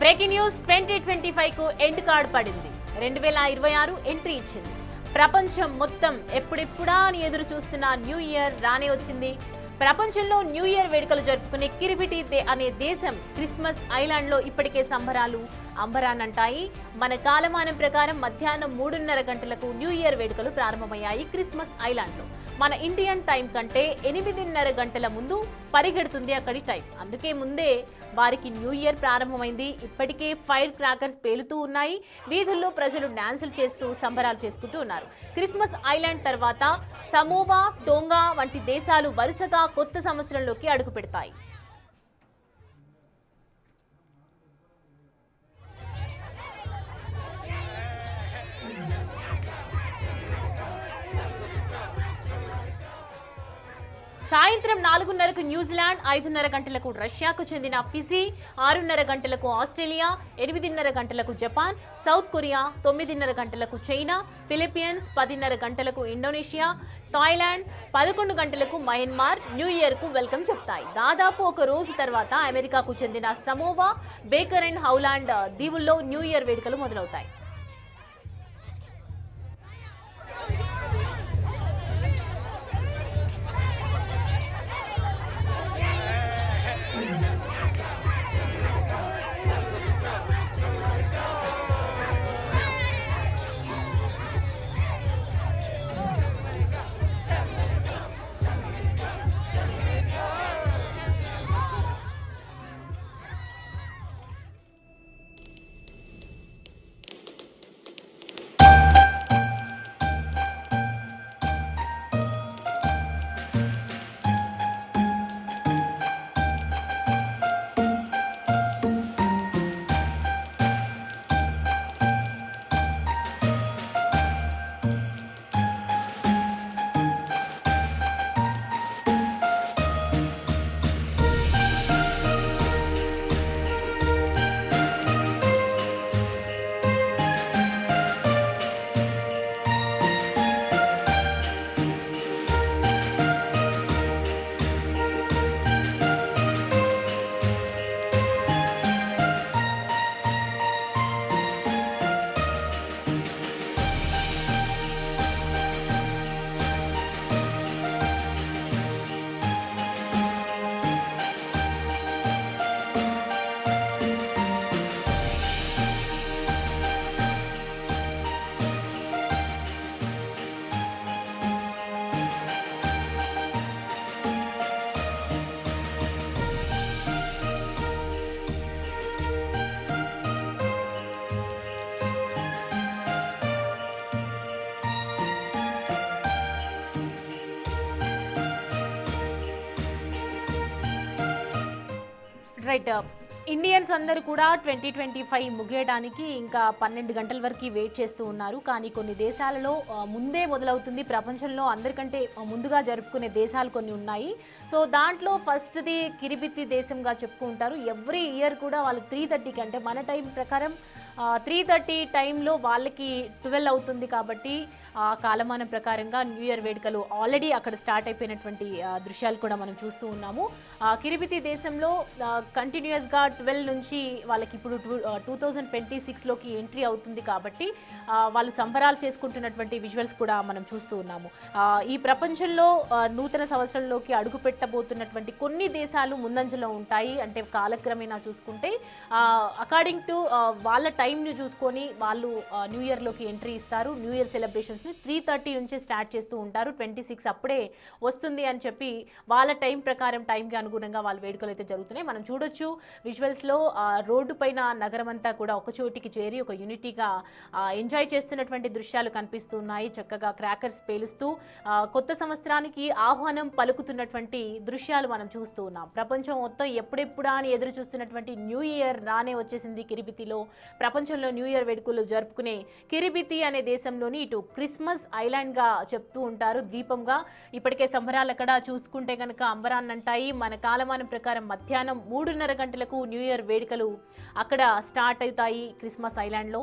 Breaking news 2025 కు end card పడింది. 2026 entry ఇచ్చింది. ప్రపంచం మొత్తం ఎప్పుడెప్పుడా అని ఎదురు చూస్తున్న న్యూ ఇయర్ రానే వచ్చింది. ప్రపంచంలో న్యూ ఇయర్ వేడుకలు జరుపుకునే కిరిబిటి అనే దేశం క్రిస్మస్ ఐలాండ్ లో ఇప్పటికే సంబరాలు అంబరానంటాయి. మన కాలమానం ప్రకారం మధ్యాహ్నం 3:30 గంటలకు న్యూ ఇయర్ వేడుకలు ప్రారంభమయ్యాయి. క్రిస్మస్ ఐలాండ్ లో మన ఇండియన్ టైం కంటే 8:30 గంటల ముందు పరిగెడుతుంది అక్కడి టైం. అందుకే ముందే వారికి న్యూ ఇయర్ ప్రారంభమైంది. ఇప్పటికే ఫైర్ క్రాకర్స్ పేలుతూ ఉన్నాయి. వీధుల్లో ప్రజలు డాన్సులు చేస్తూ సంబరాలు చేసుకుంటూ ఉన్నారు. క్రిస్మస్ ఐలాండ్ తర్వాత సమోవా, టోంగా వంటి దేశాలు వరుసగా కొత్త సంవత్సరంలోకి అడుగు పెడతాయి. సాయంత్రం 4:30కు న్యూజిలాండ్, 5:30 గంటలకు రష్యాకు చెందిన ఫిజీ, 6:30 గంటలకు ఆస్ట్రేలియా, 8:30 గంటలకు జపాన్, సౌత్ కొరియా, 9:30 గంటలకు చైనా, ఫిలిప్పీన్స్, 10:30 గంటలకు ఇండోనేషియా, థాయిలాండ్, 11 గంటలకు మయన్మార్ న్యూ ఇయర్ కు వెల్కమ్ చెప్తాయి. దాదాపు ఒక రోజు తర్వాత అమెరికాకు చెందిన సమోవా, బేకర్ అండ్ హౌలాండ్ దీవుల్లో న్యూ ఇయర్ వేడుకలు మొదలవుతాయి. రైట్, ఇండియన్స్ అందరూ కూడా 2025 ముగియడానికి ఇంకా 12 గంటల వరకు వెయిట్ చేస్తూ ఉన్నారు. కానీ కొన్ని దేశాలలో ముందే మొదలవుతుంది. ప్రపంచంలో అందరికంటే ముందుగా జరుపుకునే దేశాలు కొన్ని ఉన్నాయి. సో దాంట్లో ఫస్ట్ది కిరిబితి దేశంగా చెప్పుకుంటారు. ఎవ్రీ ఇయర్ కూడా వాళ్ళు 3:30కి, అంటే మన టైం ప్రకారం 3:30 టైంలో వాళ్ళకి 12 అవుతుంది. కాబట్టి కాలమానం ప్రకారంగా న్యూ ఇయర్ వేడుకలు ఆల్రెడీ అక్కడ స్టార్ట్ అయిపోయినటువంటి దృశ్యాలు కూడా మనం చూస్తూ ఉన్నాము. కిరిబితి దేశంలో కంటిన్యూస్గా 12 నుంచి వాళ్ళకి ఇప్పుడు 2026లోకి ఎంట్రీ అవుతుంది. కాబట్టి వాళ్ళు సంబరాలు చేసుకుంటున్నటువంటి విజువల్స్ కూడా మనం చూస్తూ ఉన్నాము. ఈ ప్రపంచంలో నూతన సంవత్సరంలోకి అడుగు పెట్టబోతున్నటువంటి కొన్ని దేశాలు ముందంజలో ఉంటాయి. అంటే కాలక్రమేణా చూసుకుంటే అకార్డింగ్ టు వాళ్ళ టైంని చూసుకొని వాళ్ళు న్యూ ఇయర్లోకి ఎంట్రీ ఇస్తారు. న్యూ ఇయర్ సెలబ్రేషన్స్ని 3:30 నుంచి స్టార్ట్ చేస్తూ ఉంటారు. 26 అప్పుడే వస్తుంది అని చెప్పి వాళ్ళ టైం ప్రకారం టైంకి అనుగుణంగా వాళ్ళ వేడుకలు అయితే జరుగుతున్నాయి. మనం చూడొచ్చు విజువల్స్లో రోడ్డు పైన నగరం అంతా కూడా ఒక చోటికి చేరి ఒక యూనిటీగా ఎంజాయ్ చేస్తున్నటువంటి దృశ్యాలు కనిపిస్తున్నాయి. చక్కగా క్రాకర్స్ పేలుస్తూ కొత్త సంవత్సరానికి ఆహ్వానం పలుకుతున్నటువంటి దృశ్యాలు మనం చూస్తూ ఉన్నాం. ప్రపంచం మొత్తం ఎప్పుడెప్పుడా అని ఎదురు చూస్తున్నటువంటి న్యూ ఇయర్ రానే వచ్చేసింది కిరిబితిలో. ప్రపంచంలో న్యూ ఇయర్ వేడుకలు జరుపుకునే కిరిబితి అనే దేశంలోని ఇటు క్రిస్మస్ ఐలాండ్గా చెప్తూ ఉంటారు, ద్వీపంగా. ఇప్పటికే సంబరాలు అక్కడ చూసుకుంటే కనుక అంబరాన్నంటాయి. మన కాలమానం ప్రకారం మధ్యాహ్నం 3:30 గంటలకు న్యూ ఇయర్ వేడుకలు అక్కడ స్టార్ట్ అవుతాయి క్రిస్మస్ ఐలాండ్లో.